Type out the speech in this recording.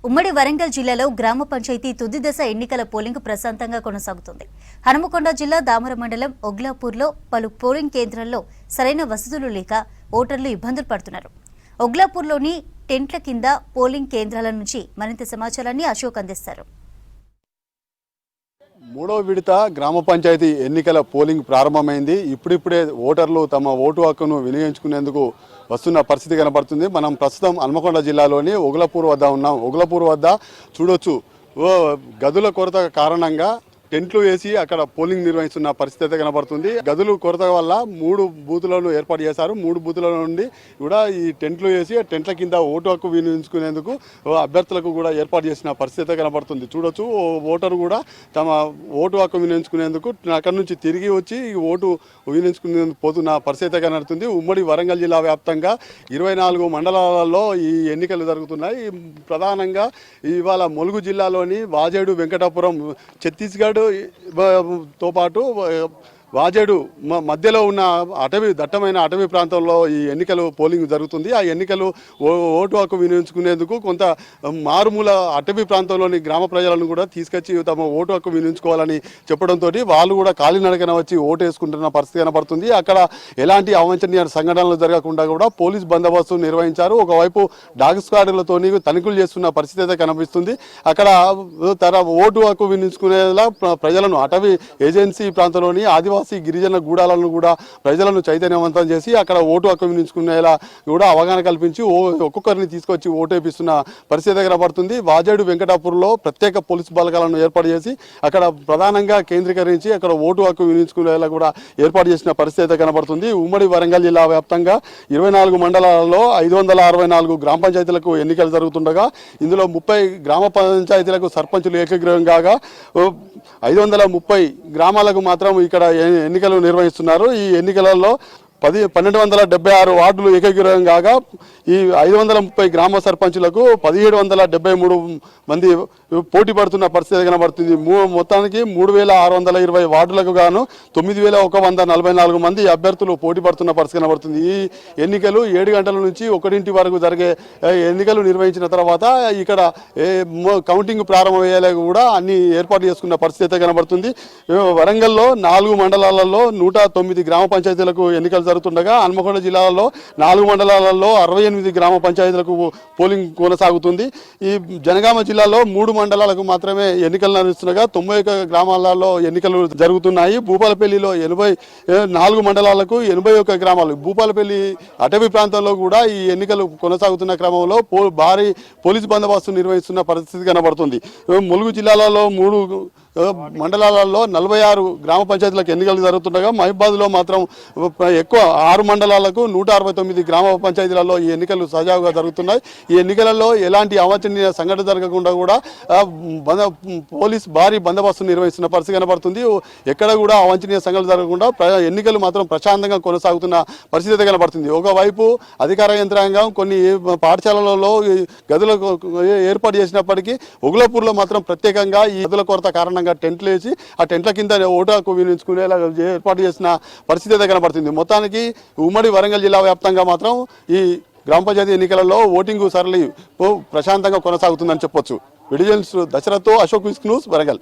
ఉమ్మడి వరంగల్ జిల్లాలో గ్రామ పంచాయతీ తుది దశ ఎన్నికల పోలింగ్ ప్రశాంతంగా కొనసాగుతుంది. హనుమకొండ జిల్లా దామర మండలం ఒగ్లాపూర్లో పలు పోలింగ్ కేంద్రాల్లో సరైన వసతులు లేక ఓటర్లు ఇబ్బందులు పడుతున్నారు. ఒగ్లాపూర్లోని టెంట్ల కింద పోలింగ్ కేంద్రాల నుంచి మరింత సమాచారాన్ని అశోక్ అందిస్తారు. మూడో విడత గ్రామ పంచాయతీ ఎన్నికల పోలింగ్ ప్రారంభమైంది. ఇప్పుడిప్పుడే ఓటర్లు తమ ఓటు హక్కును వినియోగించుకునేందుకు వస్తున్న పరిస్థితి కనబడుతుంది. మనం ప్రస్తుతం హన్మకొండ జిల్లాలోని ఒగ్లాపూర్ వద్ద ఉన్నాం. ఒగ్లాపూర్ వద్ద చూడొచ్చు, గదుల కొరత కారణంగా టెంట్లు వేసి అక్కడ పోలింగ్ నిర్వహిస్తున్న పరిస్థితి కనబడుతుంది. గదులు కొరత వల్ల 3 బూతులను ఏర్పాటు చేశారు. 3 బూతుల నుండి కూడా ఈ టెంట్లు వేసి టెంట్ల కింద ఓటు హక్కు వినియోగించుకునేందుకు అభ్యర్థులకు కూడా ఏర్పాటు చేసిన పరిస్థితి కనబడుతుంది. చూడొచ్చు, ఓటరు కూడా తమ ఓటు హక్కు వినియోగించుకునేందుకు అక్కడి నుంచి తిరిగి వచ్చి ఈ ఓటు వినియోగించుకునేందుకు పోతున్న పరిస్థితి కనబడుతుంది. ఉమ్మడి వరంగల్ జిల్లా వ్యాప్తంగా 24 మండలాలలో ఈ ఎన్నికలు జరుగుతున్నాయి. ప్రధానంగా ఇవాళ ములుగు జిల్లాలోని వాజేడు, వెంకటాపురం, ఛత్తీస్గఢ్ తో పాటు వాజేడు మధ్యలో ఉన్న దట్టమైన అటవీ ప్రాంతంలో ఈ ఎన్నికలు పోలింగ్ జరుగుతుంది. ఆ ఎన్నికలు ఓటు హక్కు వినియోగించుకునేందుకు కొంత మారుమూల అటవీ ప్రాంతంలోని గ్రామ ప్రజలను కూడా తీసుకొచ్చి తమ ఓటు హక్కు వినియోగించుకోవాలని చెప్పడంతో వాళ్ళు కూడా కాలినడకన వచ్చి ఓటు వేసుకుంటున్న పరిస్థితి కనబడుతుంది. అక్కడ ఎలాంటి అవాంఛనీయ సంఘటనలు జరగకుండా కూడా పోలీస్ బందోబస్తు నిర్వహించారు. ఒకవైపు డాగ్ స్క్వాడ్లతో తనిఖీలు చేస్తున్న పరిస్థితి అయితే కనిపిస్తుంది. అక్కడ ఓటు హక్కు వినియోగించుకునేలా ప్రజలను అటవీ ఏజెన్సీ ప్రాంతంలోని ఆదివాసీ గిరిజన గూడాలను కూడా ప్రజలను చైతన్యవంతం చేసి అక్కడ ఓటు హక్కు వినియోగించుకునేలా కూడా అవగాహన కల్పించి ఒక్కొక్కరిని తీసుకొచ్చి ఓటు వేపిస్తున్న పరిస్థితి కనబడుతుంది. వాజేడు, వెంకటాపూర్లో ప్రత్యేక పోలీసు బలగాలను ఏర్పాటు చేసి అక్కడ ప్రధానంగా కేంద్రీకరించి అక్కడ ఓటు హక్కు వినియోగించుకునేలా కూడా ఏర్పాటు చేసిన పరిస్థితి కనబడుతుంది. ఉమ్మడి వరంగల్ జిల్లా వ్యాప్తంగా 24 మండలాలలో 564 గ్రామ పంచాయతీలకు ఎన్నికలు జరుగుతుండగా ఇందులో 30 గ్రామ పంచాయతీలకు సర్పంచులు ఏకగ్రీవం కాగా 530 గ్రామాలకు మాత్రం ఇక్కడ ఎన్నికలు నిర్వహిస్తున్నారు. ఈ ఎన్నికలలో 1276 వార్డులు ఏకగ్రీవం కాగా ఈ 530 గ్రామ సర్పంచులకు 1773 మంది పోటీ పడుతున్న పరిస్థితి కనబడుతుంది. మొత్తానికి 3620 వార్డులకు గాను 9144 మంది అభ్యర్థులు పోటీ పడుతున్న పరిస్థితి కనబడుతుంది. ఈ ఎన్నికలు 7 గంటల నుంచి 1 వరకు జరిగే ఎన్నికలు నిర్వహించిన తర్వాత ఇక్కడ కౌంటింగ్ ప్రారంభమయ్యేలా కూడా అన్ని ఏర్పాటు చేసుకున్న పరిస్థితి కనబడుతుంది. వరంగల్లో 4 మండలాలలో 109 గ్రామ పంచాయతీలకు ఎన్నికలు జరుగుతుండగా హన్మకొండ జిల్లాలో 4 మండలాలలో 68 గ్రామ పంచాయతీలకు పోలింగ్ కొనసాగుతుంది. ఈ జనగామ జిల్లాలో 3 మండలాలకు మాత్రమే ఎన్నికలు నిర్వహిస్తుండగా 91 గ్రామాలలో ఎన్నికలు జరుగుతున్నాయి. భూపాలపల్లిలో 84 మండలాలకు 81 గ్రామాలు. భూపాలపల్లి అటవీ ప్రాంతంలో కూడా ఈ ఎన్నికలు కొనసాగుతున్న క్రమంలో భారీ పోలీసు బందోబస్తు నిర్వహిస్తున్న పరిస్థితి కనబడుతుంది. ములుగు జిల్లాలలో 3 మండలాలలో 46 గ్రామ పంచాయతీలకు ఎన్నికలు జరుగుతుండగా మహిబాద్లో మాత్రం ఎక్కువ 6 మండలాలకు 169 గ్రామ పంచాయతీలలో ఈ ఎన్నికలు సజావుగా జరుగుతున్నాయి. ఈ ఎన్నికలలో ఎలాంటి అవాంఛనీయ సంఘటన జరగకుండా కూడా పోలీస్ భారీ బందోబస్తు నిర్వహిస్తున్న పరిస్థితి కనబడుతుంది. ఎక్కడ కూడా అవాంఛనీయ సంఘటన జరగకుండా ఎన్నికలు మాత్రం ప్రశాంతంగా కొనసాగుతున్న పరిస్థితి కనబడుతుంది. ఒకవైపు అధికార యంత్రాంగం కొన్ని పాఠశాలలలో గదులకు ఏర్పాటు చేసినప్పటికీ ఒగ్లాపూర్లో మాత్రం ప్రత్యేకంగా ఈ గదుల కొరత కారణంగా టెంట్లు వేసి ఆ టెంట్ల కింద ఓటు హక్కు వినియోగించుకునేలా ఏర్పాటు చేసిన పరిస్థితి కనబడుతుంది. మొత్తానికి ఉమ్మడి వరంగల్ జిల్లా వ్యాప్తంగా మాత్రం ఈ గ్రామ పంచాయతీ ఎన్నికలలో ఓటింగ్ సరళి ప్రశాంతంగా కొనసాగుతుందని చెప్పొచ్చు. విడిజన్స్ దశరథ్తో అశోక్ న్యూస్ వరంగల్.